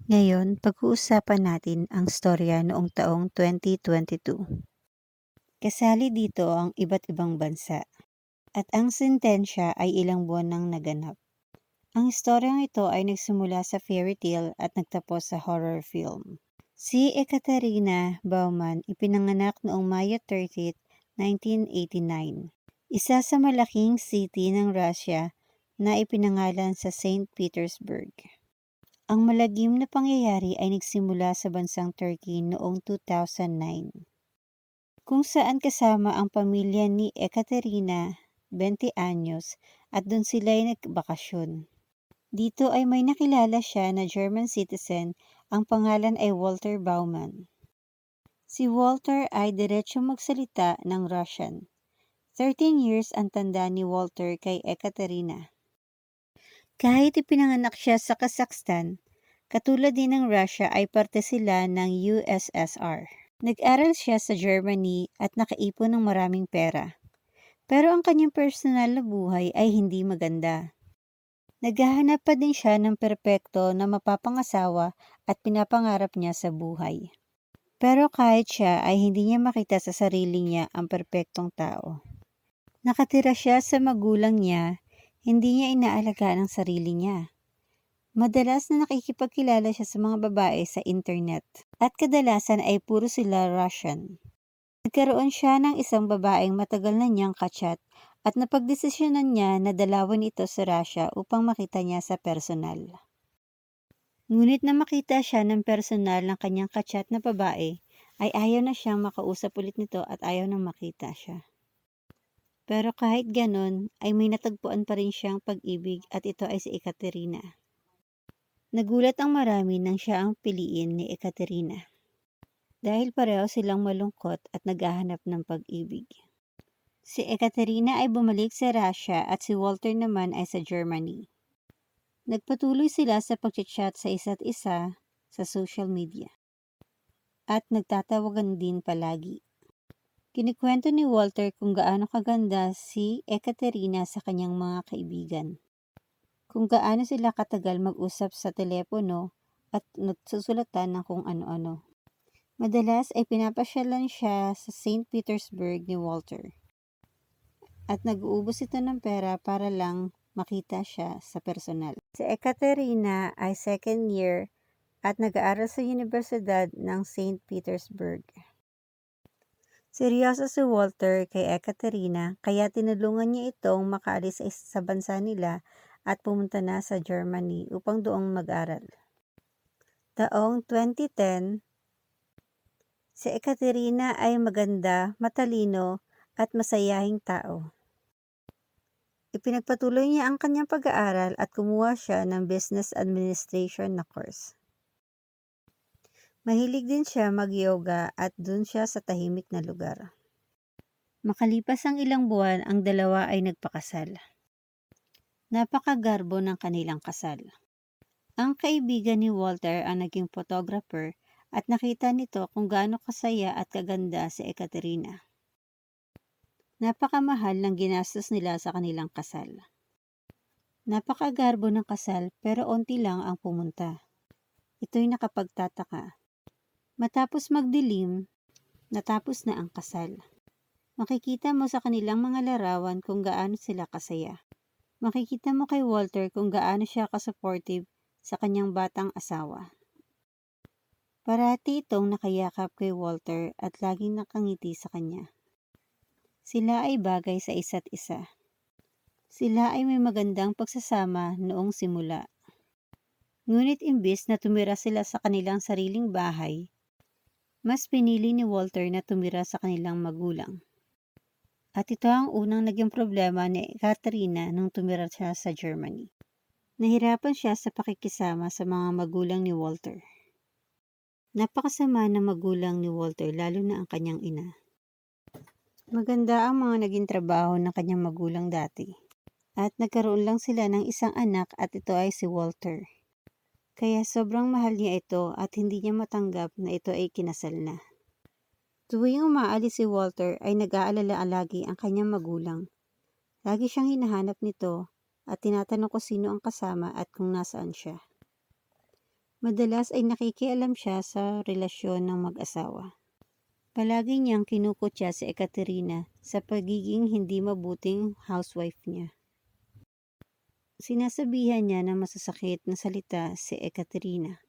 Ngayon, pag-uusapan natin ang storya noong taong 2022. Kasali dito ang iba't ibang bansa, at ang sentensya ay ilang buwan nang naganap. Ang istoryang ito ay nagsimula sa fairy tale at nagtapos sa horror film. Si Ekaterina Bauman ipinanganak noong Mayo 30, 1989. Isa sa malaking city ng Russia na ipinangalan sa St. Petersburg. Ang malagim na pangyayari ay nagsimula sa bansang Turkey noong 2009, kung saan kasama ang pamilya ni Ekaterina, 20 anyos, at doon sila ay nagbakasyon. Dito ay may nakilala siya na German citizen, ang pangalan ay Walter Bauman. Si Walter ay diretsong magsalita ng Russian. 13 years ang tanda ni Walter kay Ekaterina. Kahit ipinanganak siya sa Kazakhstan, katulad din ng Russia ay parte sila ng USSR. Nag-aral siya sa Germany at nakaipon ng maraming pera. Pero ang kanyang personal na buhay ay hindi maganda. Naghahanap pa din siya ng perpekto na mapapangasawa at pinapangarap niya sa buhay. Pero kahit siya ay hindi niya makita sa sarili niya ang perpektong tao. Nakatira siya sa magulang niya, hindi niya inaalagaan ang sarili niya. Madalas na nakikipagkilala siya sa mga babae sa internet at kadalasan ay puro sila Russian. Nagkaroon siya ng isang babaeng matagal na niyang kachat at napagdesisyonan niya na dalawin ito sa Russia upang makita niya sa personal. Ngunit na makita siya ng personal ng kanyang kachat na babae, ay ayaw na siyang makausap ulit nito at ayaw nang makita siya. Pero kahit ganon, ay may natagpuan pa rin siyang pag-ibig at ito ay si Ekaterina. Nagulat ang marami nang siya ang piliin ni Ekaterina. Dahil pareho silang malungkot at naghahanap ng pag-ibig. Si Ekaterina ay bumalik sa Russia at si Walter naman ay sa Germany. Nagpatuloy sila sa pag-chat sa isa't isa sa social media. At nagtatawagan din palagi. Kinikwento ni Walter kung gaano kaganda si Ekaterina sa kanyang mga kaibigan. Kung gaano sila katagal mag-usap sa telepono at nagsusulatan ng kung ano-ano. Madalas ay pinapasyalan siya sa St. Petersburg ni Walter. At nag-uubos ito ng pera para lang makita siya sa personal. Si Ekaterina ay second year at nag-aaral sa Universidad ng St. Petersburg. Seryoso si Walter kay Ekaterina kaya tinulungan niya itong makaalis sa bansa nila at pumunta na sa Germany upang doong mag-aral. Taong 2010, si Ekaterina ay maganda, matalino at masayahing tao. Ipinagpatuloy niya ang kanyang pag-aaral at kumuha siya ng business administration na course. Mahilig din siya mag-yoga at dun siya sa tahimik na lugar. Makalipas ang ilang buwan, ang dalawa ay nagpakasal. Napakagarbo ng kanilang kasal. Ang kaibigan ni Walter ang naging photographer at nakita nito kung gaano kasaya at kaganda si Ekaterina. Napakamahal ng ginastos nila sa kanilang kasal. Napakagarbo ng kasal pero onti lang ang pumunta. Ito'y nakapagtataka. Matapos magdilim, natapos na ang kasal. Makikita mo sa kanilang mga larawan kung gaano sila kasaya. Makikita mo kay Walter kung gaano siya kasupportive sa kanyang batang asawa. Parati itong nakayakap kay Walter at laging nakangiti sa kanya. Sila ay bagay sa isa't isa. Sila ay may magandang pagsasama noong simula. Ngunit imbis na tumira sila sa kanilang sariling bahay, mas pinili ni Walter na tumira sa kanilang magulang. At ito ang unang naging problema ni Ekaterina nung tumira siya sa Germany. Nahirapan siya sa pakikisama sa mga magulang ni Walter. Napakasama ng magulang ni Walter lalo na ang kanyang ina. Maganda ang mga naging trabaho ng kanyang magulang dati. At nagkaroon lang sila ng isang anak at ito ay si Walter. Kaya sobrang mahal niya ito at hindi niya matanggap na ito ay kinasal na. Tuwing umaalis si Walter ay nag-aalala lagi ang kanyang magulang. Lagi siyang hinahanap nito at tinatanong kung sino ang kasama at kung nasaan siya. Madalas ay nakikialam siya sa relasyon ng mag-asawa. Palagi niyang kinukutya si Ekaterina sa pagiging hindi mabuting housewife niya. Sinasabihan niya ng masasakit na salita si Ekaterina.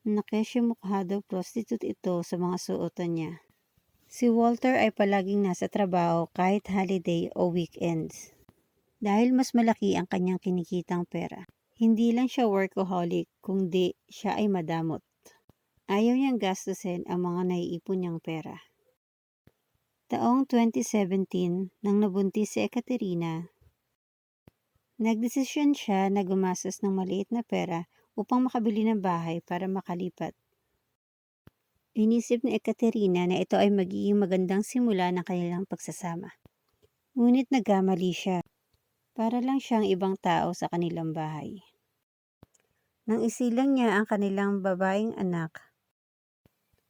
Nakesyo mukha daw prostitute ito sa mga suotan niya. Si Walter ay palaging nasa trabaho kahit holiday o weekends. Dahil mas malaki ang kanyang kinikitang pera. Hindi lang siya workaholic, kundi siya ay madamot. Ayaw niyang gastusin ang mga naiipon niyang pera. Taong 2017, nang nabuntis si Ekaterina, nagdesisyon siya na gumastos ng maliit na pera upang makabili ng bahay para makalipat. Inisip ni Ekaterina na ito ay magiging magandang simula ng kanilang pagsasama. Ngunit nagkamali siya. Para lang siyang ibang tao sa kanilang bahay. Nang isilang niya ang kanilang babaeng anak,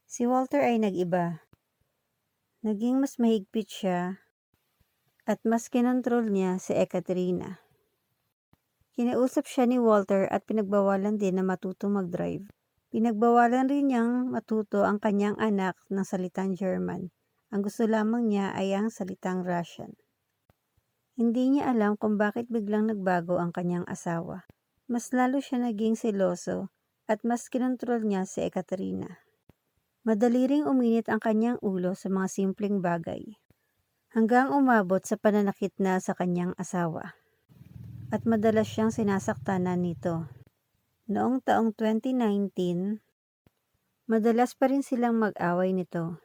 si Walter ay nag-iba. Naging mas mahigpit siya at mas kinontrol niya si Ekaterina. Kinausap siya ni Walter at pinagbawalan din na matuto mag-drive. Pinagbawalan rin niyang matuto ang kanyang anak ng salitang German. Ang gusto lamang niya ay ang salitang Russian. Hindi niya alam kung bakit biglang nagbago ang kanyang asawa. Mas lalo siya naging seloso at mas kinontrol niya si Ekaterina. Madali ring uminit ang kanyang ulo sa mga simpleng bagay. Hanggang umabot sa pananakit na sa kanyang asawa. At madalas siyang sinasaktanan nito. Noong taong 2019, madalas pa rin silang mag-away nito.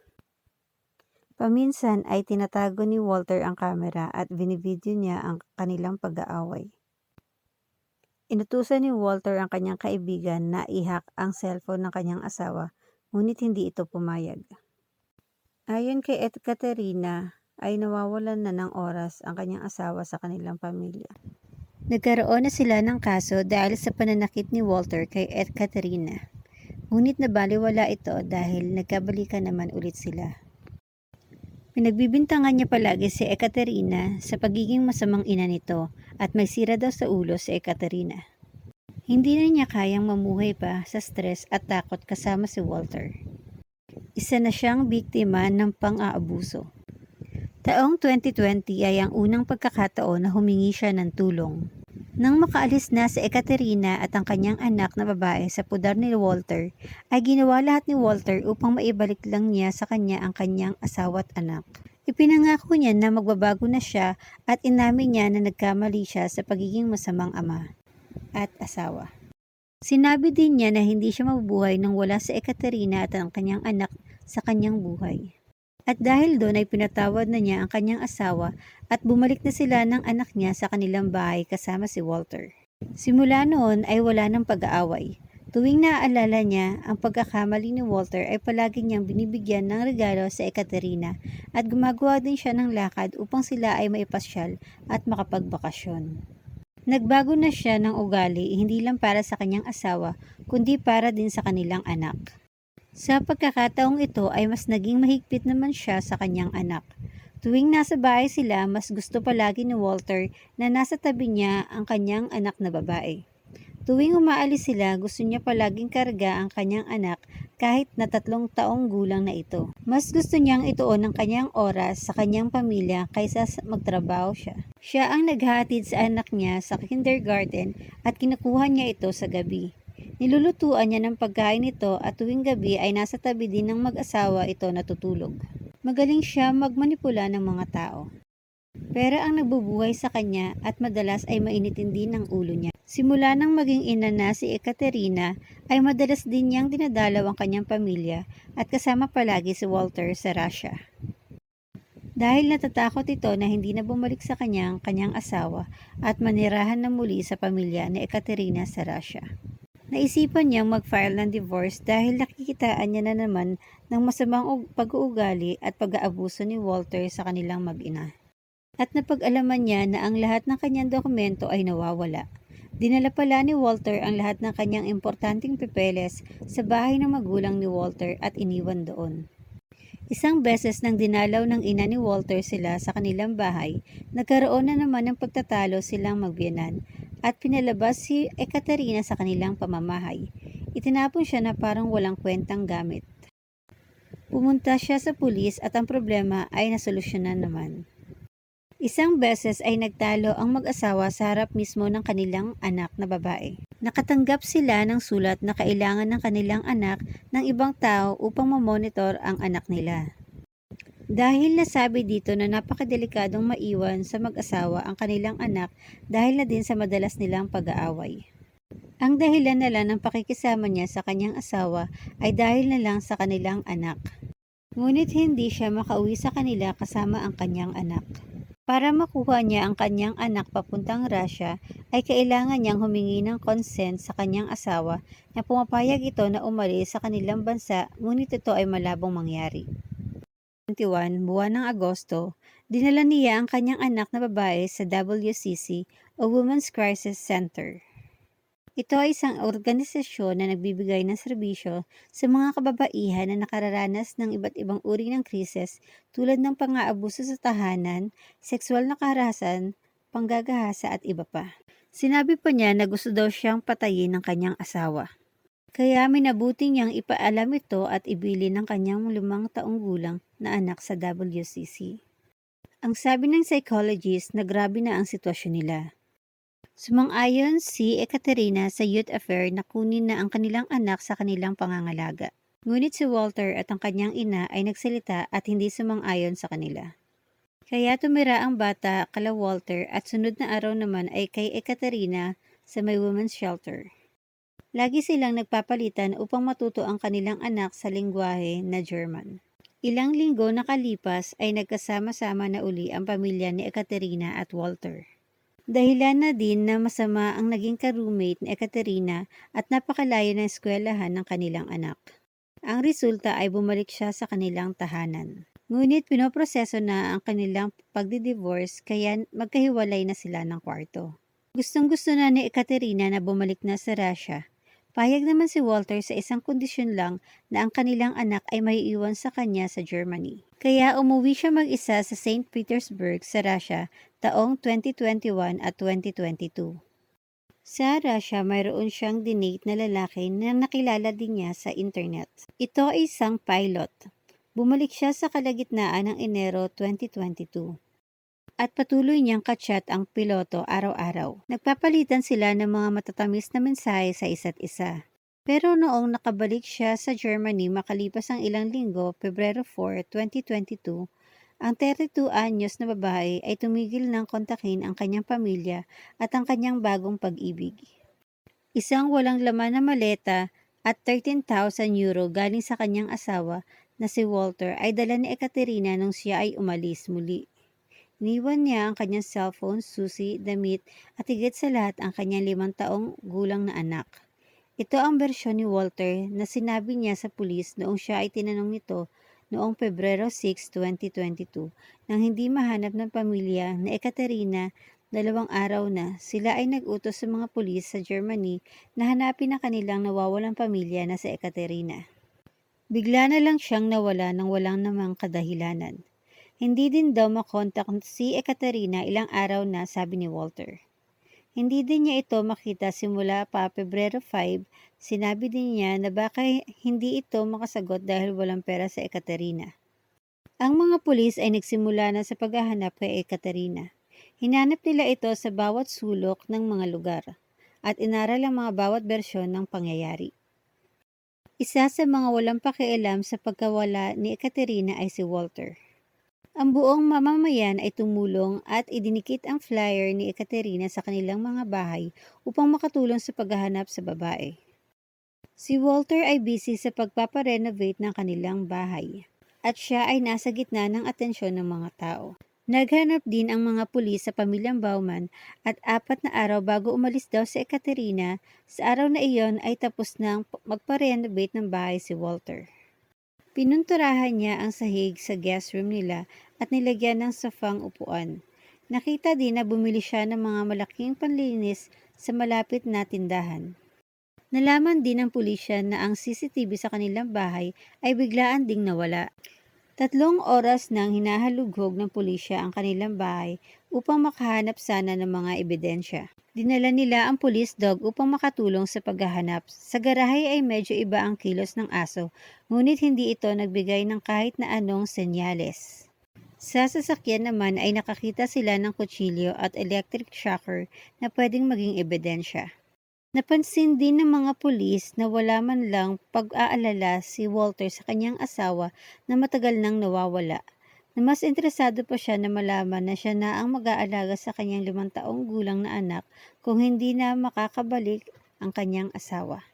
Paminsan ay tinatago ni Walter ang kamera at binibidyo niya ang kanilang pag-aaway. Inutusan ni Walter ang kanyang kaibigan na i-hack ang cellphone ng kanyang asawa, ngunit hindi ito pumayag. Ayon kay Ekaterina, ay nawawalan na ng oras ang kanyang asawa sa kanilang pamilya. Nagkaroon na sila ng kaso dahil sa pananakit ni Walter kay Ekaterina. Ngunit nabaliwala ito dahil nagkabalikan naman ulit sila. Pinagbibintangan niya palagi si Ekaterina sa pagiging masamang ina nito at may sira daw sa ulo si Ekaterina. Hindi na niya kayang mamuhay pa sa stress at takot kasama si Walter. Isa na siyang biktima ng pang-aabuso. Taong 2020 ay ang unang pagkakataon na humingi siya ng tulong. Nang makaalis na si Ekaterina at ang kanyang anak na babae sa pudar ni Walter, ay ginawa lahat ni Walter upang maibalik lang niya sa kanya ang kanyang asawa at anak. Ipinangako niya na magbabago na siya at inamin niya na nagkamali siya sa pagiging masamang ama at asawa. Sinabi din niya na hindi siya mabubuhay nang wala si Ekaterina at ang kanyang anak sa kanyang buhay. At dahil doon ay pinatawad na niya ang kanyang asawa at bumalik na sila ng anak niya sa kanilang bahay kasama si Walter. Simula noon ay wala ng pag-aaway. Tuwing naaalala niya ang pagkakamali ni Walter ay palagi niyang binibigyan ng regalo sa Ekaterina at gumagawa din siya ng lakad upang sila ay maipasyal at makapagbakasyon. Nagbago na siya ng ugali hindi lang para sa kanyang asawa kundi para din sa kanilang anak. Sa pagkakataong ito ay mas naging mahigpit naman siya sa kanyang anak. Tuwing nasa bahay sila, mas gusto palagi ni Walter na nasa tabi niya ang kanyang anak na babae. Tuwing umaalis sila, gusto niya palaging karga ang kanyang anak kahit na 3 taong gulang na ito. Mas gusto niyang ituon ang kanyang oras sa kanyang pamilya kaysa magtrabaho siya. Siya ang naghahatid sa anak niya sa kindergarten at kinukuha niya ito sa gabi. Nilulutuan niya ng pagkain nito at tuwing gabi ay nasa tabi din ng mag-asawa ito natutulog. Magaling siya magmanipula ng mga tao. Pera ang nagbubuhay sa kanya at madalas ay mainitin din ang ulo niya. Simula nang maging ina na si Ekaterina ay madalas din niyang dinadalaw ang kanyang pamilya at kasama palagi si Walter sa Russia. Dahil natatakot ito na hindi na bumalik sa kanyang asawa at manirahan na muli sa pamilya ni Ekaterina sa Russia. Naisipan niyang mag-file ng divorce dahil nakikitaan niya na naman ng masamang pag-uugali at pag-aabuso ni Walter sa kanilang mag-ina. At napag-alaman niya na ang lahat ng kanyang dokumento ay nawawala. Dinala pala ni Walter ang lahat ng kanyang importanteng papeles sa bahay ng magulang ni Walter at iniwan doon. Isang beses nang dinalaw ng ina ni Walter sila sa kanilang bahay, nagkaroon na naman ng pagtatalo silang magbiyenan at pinalabas si Ekaterina sa kanilang pamamahay. Itinapon siya na parang walang kwentang gamit. Pumunta siya sa pulis at ang problema ay nasolusyonan naman. Isang beses ay nagtalo ang mag-asawa sa harap mismo ng kanilang anak na babae. Nakatanggap sila ng sulat na kailangan ng kanilang anak ng ibang tao upang mamonitor ang anak nila. Dahil nasabi dito na napakadelikadong maiwan sa mag-asawa ang kanilang anak dahil na din sa madalas nilang pag-aaway. Ang dahilan na lang ng pakikisama niya sa kanyang asawa ay dahil na lang sa kanilang anak. Ngunit hindi siya makauwi sa kanila kasama ang kanyang anak. Para makuha niya ang kanyang anak papuntang Russia, ay kailangan niyang humingi ng consent sa kanyang asawa na pumapayag ito na umalis sa kanilang bansa, ngunit ito ay malabong mangyari. 21, buwan ng Agosto, dinala niya ang kanyang anak na babae sa WCC o Women's Crisis Center. Ito ay isang organisasyon na nagbibigay ng serbisyo sa mga kababaihan na nakararanas ng iba't ibang uri ng krisis tulad ng pang-aabuso sa tahanan, sexual na karahasan, panggagahasa at iba pa. Sinabi pa niya na gusto daw siyang patayin ng kanyang asawa. Kaya minabuti niyang ipaalam ito at ibili ng kanyang 5 taong gulang na anak sa WCC. Ang sabi ng psychologist na grabe na ang sitwasyon nila. Sumang-ayon si Ekaterina sa youth affair na kunin na ang kanilang anak sa kanilang pangangalaga. Ngunit si Walter at ang kanyang ina ay nagsalita at hindi sumang-ayon sa kanila. Kaya tumira ang bata kala Walter at sunod na araw naman ay kay Ekaterina sa may women's shelter. Lagi silang nagpapalitan upang matuto ang kanilang anak sa lengguwahe na German. Ilang linggo nakalipas ay nagkasama-sama na uli ang pamilya ni Ekaterina at Walter. Dahilan na din na masama ang naging ka-roommate ni Ekaterina at napakalayo ng eskwelahan ng kanilang anak. Ang resulta ay bumalik siya sa kanilang tahanan. Ngunit pinoproseso na ang kanilang pagdi-divorce kaya magkahiwalay na sila ng kwarto. Gustong-gusto na ni Ekaterina na bumalik na sa Russia. Payag naman si Walter sa isang kondisyon lang na ang kanilang anak ay maiiwan sa kanya sa Germany. Kaya umuwi siya mag-isa sa St. Petersburg sa Russia taong 2021 at 2022. Sa Russia, mayroon siyang dinate na lalaki na nakilala din niya sa internet. Ito ay isang pilot. Bumalik siya sa kalagitnaan ng Enero 2022. At patuloy niyang ka-chat ang piloto araw-araw. Nagpapalitan sila ng mga matatamis na mensahe sa isa't isa. Pero noong nakabalik siya sa Germany makalipas ang ilang linggo, Pebrero 4, 2022, ang 32 anyos na babae ay tumigil ng kontakin ang kanyang pamilya at ang kanyang bagong pag-ibig. Isang walang laman na maleta at 13,000 euro galing sa kanyang asawa na si Walter ay dala ni Ekaterina nung siya ay umalis muli. Iniwan niya ang kanyang cellphone, susi, damit at higit sa lahat ang kanyang 5 taong gulang na anak. Ito ang bersyon ni Walter na sinabi niya sa pulis noong siya ay tinanong nito noong Pebrero 6, 2022 nang hindi mahanap ng pamilya na Ekaterina 2 araw na. Sila ay nag-utos sa mga pulis sa Germany na hanapin ang kanilang nawawalang pamilya na si Ekaterina. Bigla na lang siyang nawala ng walang namang kadahilanan. Hindi din daw makontak si Ekaterina ilang araw na, sabi ni Walter. Hindi din niya ito makita simula pa Pebrero 5, sinabi din niya na baka hindi ito makasagot dahil walang pera sa Ekaterina. Ang mga pulis ay nagsimula na sa paghahanap kay Ekaterina. Hinanap nila ito sa bawat sulok ng mga lugar at inaral ang mga bawat bersyon ng pangyayari. Isa sa mga walang pakialam sa pagkawala ni Ekaterina ay si Walter. Ang buong mamamayan ay tumulong at idinikit ang flyer ni Ekaterina sa kanilang mga bahay upang makatulong sa paghahanap sa babae. Si Walter ay busy sa pagpaparenovate ng kanilang bahay at siya ay nasa gitna ng atensyon ng mga tao. Naghanap din ang mga pulis sa pamilyang Bauman at 4 na araw bago umalis daw si Ekaterina, sa araw na iyon ay tapos nang magpa-renovate ng bahay si Walter. Pinunturahan niya ang sahig sa guest room nila at nilagyan ng sofang upuan. Nakita din na bumili siya ng mga malaking panlinis sa malapit na tindahan. Nalaman din ng pulisya na ang CCTV sa kanilang bahay ay biglaan ding nawala. 3 oras nang hinahalughog ng pulisya ang kanilang bahay upang makahanap sana ng mga ebidensya. Dinala nila ang police dog upang makatulong sa paghahanap. Sa garahe ay medyo iba ang kilos ng aso, ngunit hindi ito nagbigay ng kahit na anong senyales. Sa sasakyan naman ay nakakita sila ng kutsilyo at electric shocker na pwedeng maging ebidensya. Napansin din ng mga pulis na wala man lang pag-aalala si Walter sa kanyang asawa na matagal nang nawawala, na mas interesado pa siya na malaman na siya na ang mag-aalaga sa kanyang 5 taong gulang na anak kung hindi na makakabalik ang kanyang asawa.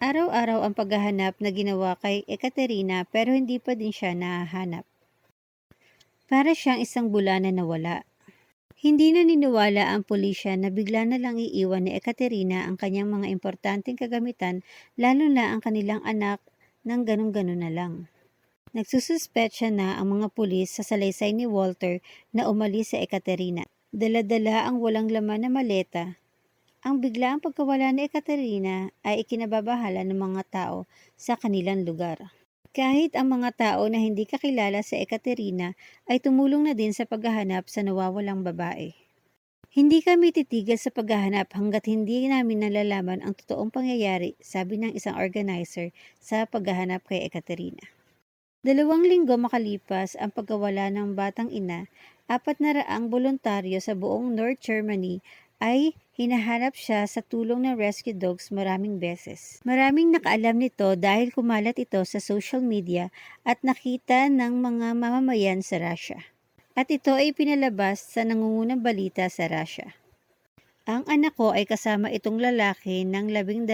Araw-araw ang paghahanap na ginawa kay Ekaterina pero hindi pa din siya nahahanap. Para siyang isang bula na nawala. Hindi naniniwala ang pulisya na bigla na lang iiwan ni Ekaterina ang kanyang mga importanteng kagamitan, lalo na ang kanilang anak ng ganun-ganun na lang. Nagsususpetsa na ang mga pulis sa salaysay ni Walter na umalis sa Ekaterina. Dala-dala ang walang laman na maleta. Ang biglaang pagkawala ni Ekaterina ay ikinababahala ng mga tao sa kanilang lugar. Kahit ang mga tao na hindi kakilala sa Ekaterina ay tumulong na din sa paghahanap sa nawawalang babae. Hindi kami titigil sa paghahanap hanggat hindi namin nalalaman ang totoong pangyayari, sabi ng isang organizer sa paghahanap kay Ekaterina. 2 linggo makalipas ang pagkawala ng batang ina, 400 boluntaryo sa buong North Germany ay hinahanap siya sa tulong ng rescue dogs maraming beses. Maraming nakaalam nito dahil kumalat ito sa social media at nakita ng mga mamamayan sa Russia. At ito ay pinalabas sa nangungunang balita sa Russia. Ang anak ko ay kasama itong lalaki ng 12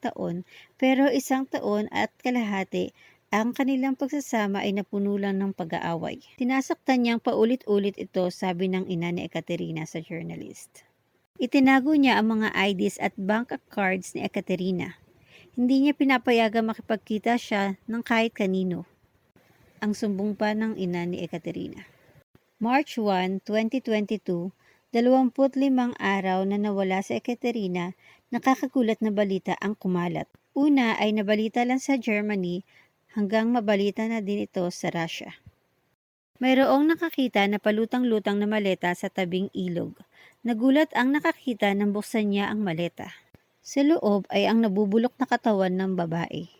taon pero 1 taon at kalahati. Ang kanilang pagsasama ay napuno lang ng pag-aaway. Tinasaktan niyang paulit-ulit ito, sabi ng ina ni Ekaterina sa journalist. Itinago niya ang mga IDs at bank cards ni Ekaterina. Hindi niya pinapayagang makipagkita siya ng kahit kanino. Ang sumbong pa ng ina ni Ekaterina. March 1, 2022, 25 araw na nawala si Ekaterina, nakakagulat na balita ang kumalat. Una ay nabalita lang sa Germany hanggang mabalita na din ito sa Russia. Mayroong nakakita na palutang-lutang na maleta sa tabing ilog. Nagulat ang nakakita nang buksan niya ang maleta. Sa loob ay ang nabubulok na katawan ng babae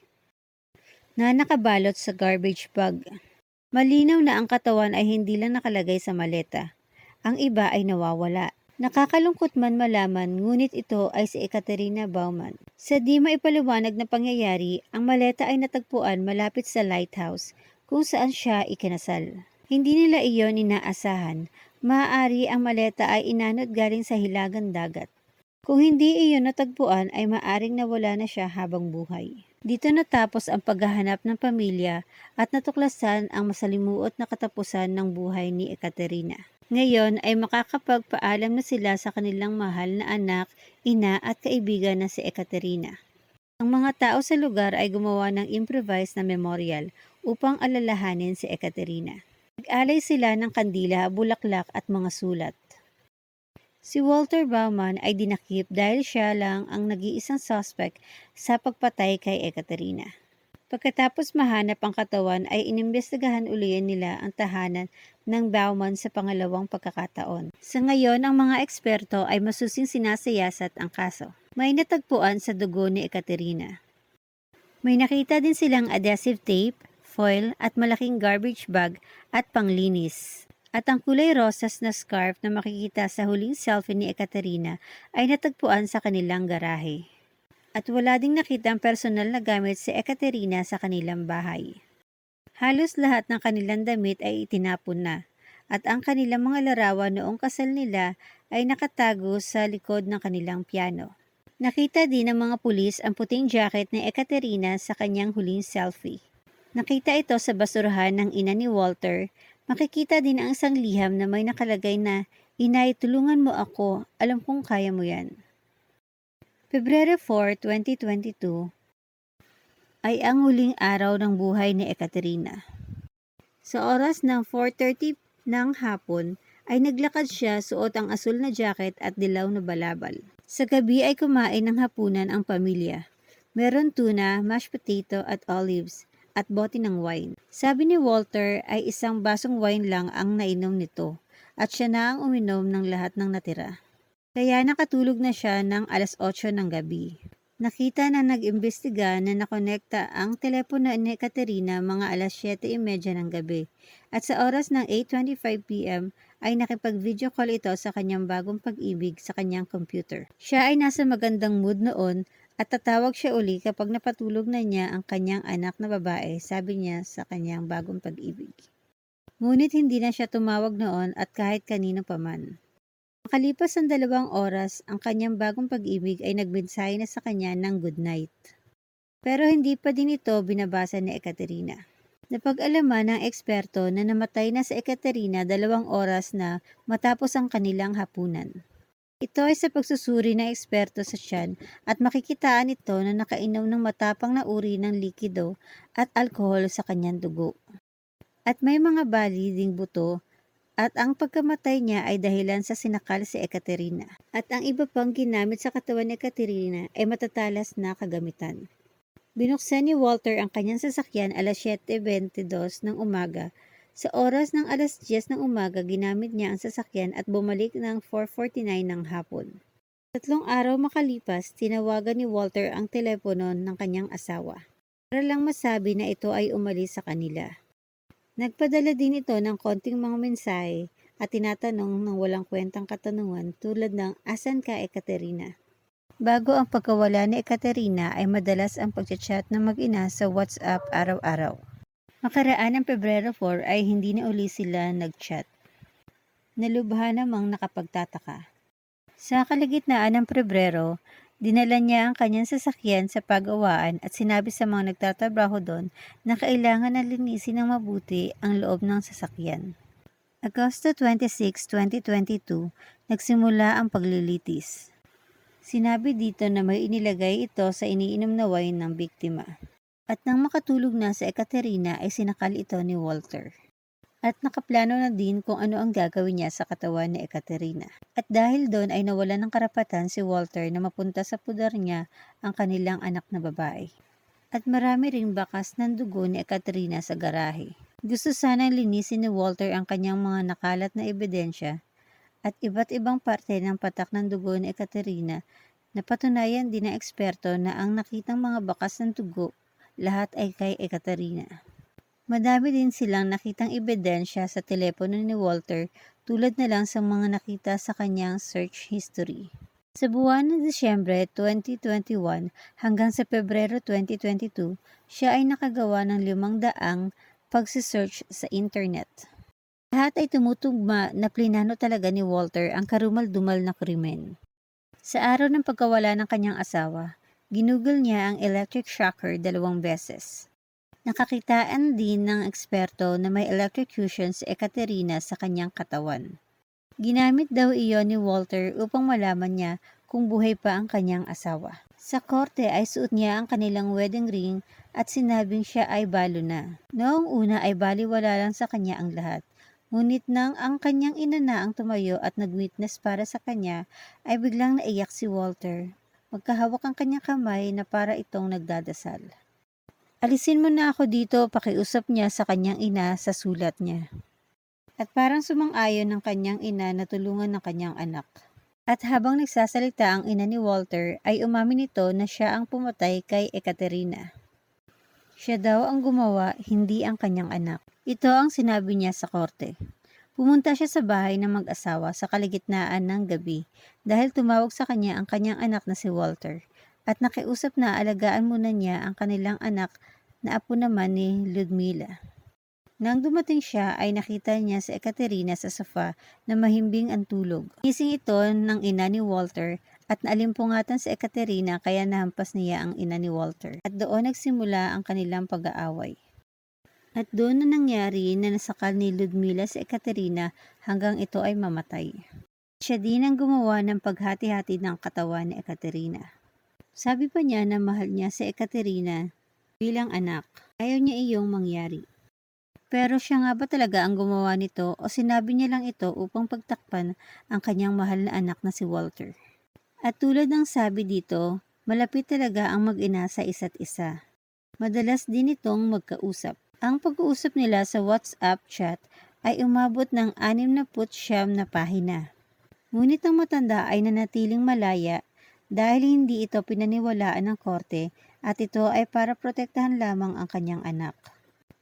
na nakabalot sa garbage bag. Malinaw na ang katawan ay hindi lang nakalagay sa maleta. Ang iba ay nawawala. Nakakalungkot man malaman, ngunit ito ay si Ekaterina Bauman. Sa di maipaliwanag na pangyayari, ang maleta ay natagpuan malapit sa lighthouse kung saan siya ikinasal. Hindi nila iyon inaasahan. Maaari ang maleta ay inanod galing sa hilagang dagat. Kung hindi iyon natagpuan ay maaring nawala na siya habang buhay. Dito natapos ang paghahanap ng pamilya at natuklasan ang masalimuot na katapusan ng buhay ni Ekaterina. Ngayon ay makakapagpaalam na sila sa kanilang mahal na anak, ina at kaibigan na si Ekaterina. Ang mga tao sa lugar ay gumawa ng improvised na memorial upang alalahanin si Ekaterina. Nag-alay sila ng kandila, bulaklak at mga sulat. Si Walter Bauman ay dinakip dahil siya lang ang nag-iisang suspect sa pagpatay kay Ekaterina. Pagkatapos mahanap ang katawan ay inimbestigahan ulit nila ang tahanan ng Bauman sa pangalawang pagkakataon. Sa ngayon, ang mga eksperto ay masusing sinasiyasat ang kaso. May natagpuan sa dugo ni Ekaterina. May nakita din silang adhesive tape, foil at malaking garbage bag at panglinis. At ang kulay rosas na scarf na makikita sa huling selfie ni Ekaterina ay natagpuan sa kanilang garahe. At wala ding nakitang personal na gamit si Ekaterina sa kanilang bahay. Halos lahat ng kanilang damit ay itinapon na, at ang kanilang mga larawan noong kasal nila ay nakatago sa likod ng kanilang piano. Nakita din ng mga pulis ang puting jacket ni Ekaterina sa kanyang huling selfie. Nakita ito sa basurahan ng ina ni Walter. Makikita din ang isang liham na may nakalagay na, "Inay, tulungan mo ako, alam kong kaya mo yan." Pebrero 4, 2022 ay ang huling araw ng buhay ni Ekaterina. Sa oras ng 4:30 ng hapon ay naglakad siya suot ang asul na jacket at dilaw na balabal. Sa gabi ay kumain ng hapunan ang pamilya. Meron tuna, mashed potato at olives at bote ng wine. Sabi ni Walter ay isang basong wine lang ang nainom nito at siya na ang uminom ng lahat ng natira. Kaya nakatulog na siya ng 8:00 ng gabi. Nakita na nag-imbestiga na nakonekta ang telepono ni Ekaterina mga 7:30 ng gabi at sa oras ng 8:25 p.m. ay nakipag-video call ito sa kanyang bagong pag-ibig sa kanyang computer. Siya ay nasa magandang mood noon at tatawag siya uli kapag napatulog na niya ang kanyang anak na babae, sabi niya sa kanyang bagong pag-ibig. Ngunit hindi na siya tumawag noon at kahit kanino paman. Makalipas ang 2 oras, ang kanyang bagong pag-ibig ay nagmensahe na sa kanya ng good night. Pero hindi pa din ito binabasa ni Ekaterina. Napag-alaman ng eksperto na namatay na si Ekaterina 2 oras na matapos ang kanilang hapunan. Ito ay sa pagsusuri ng eksperto sa tiyan at makikitaan ito na nakainom ng matapang na uri ng likido at alkohol sa kanyang dugo. At may mga bali ding buto at ang pagkamatay niya ay dahilan sa sinakal si Ekaterina. At ang iba pang ginamit sa katawan ni Ekaterina ay matatalas na kagamitan. Binuksan ni Walter ang kanyang sasakyan alas 7:22 ng umaga. Sa oras ng alas 10 ng umaga, ginamit niya ang sasakyan at bumalik ng 4:49 ng hapon. 3 araw makalipas, tinawagan ni Walter ang telepono ng kanyang asawa para lang masabi na ito ay umalis sa kanila. Nagpadala din ito ng konting mga mensahe at tinatanong ng walang kwentang katanungan tulad ng "Asan ka, Ekaterina?" Bago ang pagkawala ni Ekaterina ay madalas ang pagchat-chat ng mag-ina sa WhatsApp araw-araw. Makaraan ng Pebrero 4 ay hindi na uli sila nag-chat. Nalubha namang nakapagtataka. Sa kalagitnaan ng Pebrero, dinala niya ang kanyang sasakyan sa pag-awaan at sinabi sa mga nagtatrabaho doon na kailangan na linisin ng mabuti ang loob ng sasakyan. Agosto 26, 2022, nagsimula ang paglilitis. Sinabi dito na may inilagay ito sa iniinom na wine ng biktima. At nang makatulog na sa Ekaterina ay sinakal ito ni Walter. At nakaplano na din kung ano ang gagawin niya sa katawan ni Ekaterina. At dahil doon ay nawalan ng karapatan si Walter na mapunta sa pudar niya ang kanilang anak na babae. At marami ring bakas ng dugo ni Ekaterina sa garahe. Gusto sanang linisin ni Walter ang kanyang mga nakalat na ebidensya at iba't ibang parte ng patak ng dugo ni Ekaterina. Napatunayan din ng eksperto na ang nakitang mga bakas ng dugo lahat ay kay Ekaterina. Madami din silang nakitang ebidensya sa telepono ni Walter tulad na lang sa mga nakita sa kanyang search history. Sa buwan ng Disyembre 2021 hanggang sa Pebrero 2022, siya ay nakagawa ng 500 pagsisearch sa internet. Lahat ay tumutugma na plinano talaga ni Walter ang karumal-dumal na krimen. Sa araw ng pagkawala ng kanyang asawa, ginugol niya ang electric shocker 2 beses. Nakakitaan din ng eksperto na may electrocution si Ekaterina sa kanyang katawan. Ginamit daw iyon ni Walter upang malaman niya kung buhay pa ang kanyang asawa. Sa korte ay suot niya ang kanilang wedding ring at sinabing siya ay balo na. Noong una ay baliwala lang sa kanya ang lahat. Ngunit nang ang kanyang ina na ang tumayo at nag-witness para sa kanya, ay biglang naiyak si Walter. Magkahawak ang kanyang kamay na para itong nagdadasal. "Alisin mo na ako dito," pakiusap niya sa kanyang ina sa sulat niya. At parang sumang-ayon ng kanyang ina na tulungan ng kanyang anak. At habang nagsasalita ang ina ni Walter ay umamin ito na siya ang pumatay kay Ekaterina. Siya daw ang gumawa, hindi ang kanyang anak. Ito ang sinabi niya sa korte. Pumunta siya sa bahay ng mag-asawa sa kalagitnaan ng gabi dahil tumawag sa kanya ang kanyang anak na si Walter at nakiusap na alagaan muna niya ang kanilang anak na apo naman ni Ludmila. Nang dumating siya ay nakita niya si Ekaterina sa sofa na mahimbing ang tulog. Gising ito ng ina ni Walter at naalimpungatan si Ekaterina kaya nahampas niya ang ina ni Walter. At doon nagsimula ang kanilang pag-aaway. At doon na nangyari na nasakal ni Ludmila si Ekaterina hanggang ito ay mamatay. Siya din ang gumawa ng paghati-hati ng katawan ni Ekaterina. Sabi pa niya na mahal niya si Ekaterina bilang anak. Ayaw niya iyong mangyari. Pero siya nga ba talaga ang gumawa nito o sinabi niya lang ito upang pagtakpan ang kanyang mahal na anak na si Walter? At tulad ng sabi dito, malapit talaga ang mag-ina sa isa't isa. Madalas din itong magkausap. Ang pag-uusap nila sa WhatsApp chat ay umabot ng 69 na pahina. Ngunit ang matanda ay nanatiling malaya dahil hindi ito pinaniwalaan ng korte at ito ay para protektahan lamang ang kanyang anak.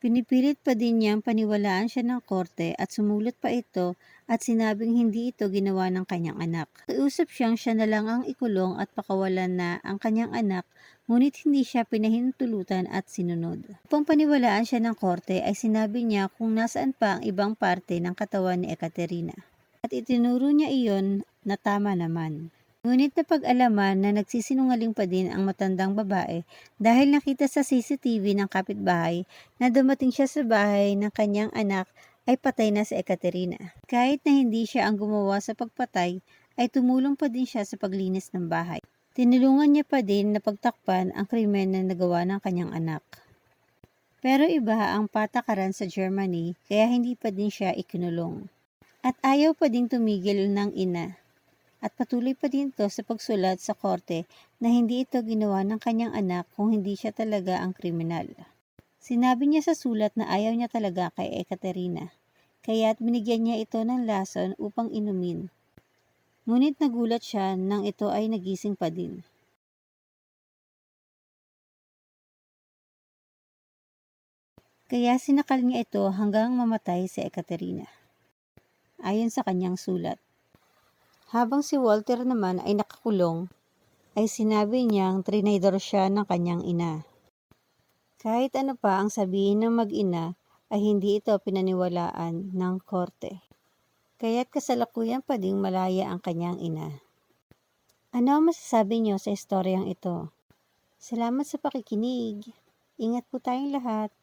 Pinipilit pa din niyang paniwalaan siya ng korte at sumulat pa ito at sinabing hindi ito ginawa ng kanyang anak. Nakiusap siyang siya na lang ang ikulong at pakawalan na ang kanyang anak, ngunit hindi siya pinahintulutan at sinunod. Upang paniwalaan siya ng korte ay sinabi niya kung nasaan pa ang ibang parte ng katawan ni Ekaterina. At itinuro niya iyon na tama naman. Ngunit napag-alaman na nagsisinungaling pa din ang matandang babae dahil nakita sa CCTV ng kapitbahay na dumating siya sa bahay ng kanyang anak ay patay na si Ekaterina. Kahit na hindi siya ang gumawa sa pagpatay, ay tumulong pa din siya sa paglinis ng bahay. Tinulungan niya pa din na pagtakpan ang krimen na nagawa ng kanyang anak. Pero iba ang patakaran sa Germany kaya hindi pa din siya ikinulong. At ayaw pa ding tumigil ng ina. At patuloy pa din ito sa pagsulat sa korte na hindi ito ginawa ng kanyang anak kung hindi siya talaga ang kriminal. Sinabi niya sa sulat na ayaw niya talaga kay Ekaterina, kaya't binigyan niya ito ng lason upang inumin. Ngunit nagulat siya nang ito ay nagising pa din. Kaya sinakal niya ito hanggang mamatay si Ekaterina. Ayon sa kanyang sulat. Habang si Walter naman ay nakakulong, ay sinabi niyang trinaydor siya ng kanyang ina. Kahit ano pa ang sabihin ng mag-ina, ay hindi ito pinaniwalaan ng korte. Kaya't kasalukuyan pa ding malaya ang kanyang ina. Ano ang masasabi niyo sa istoryang ito? Salamat sa pakikinig. Ingat po tayong lahat.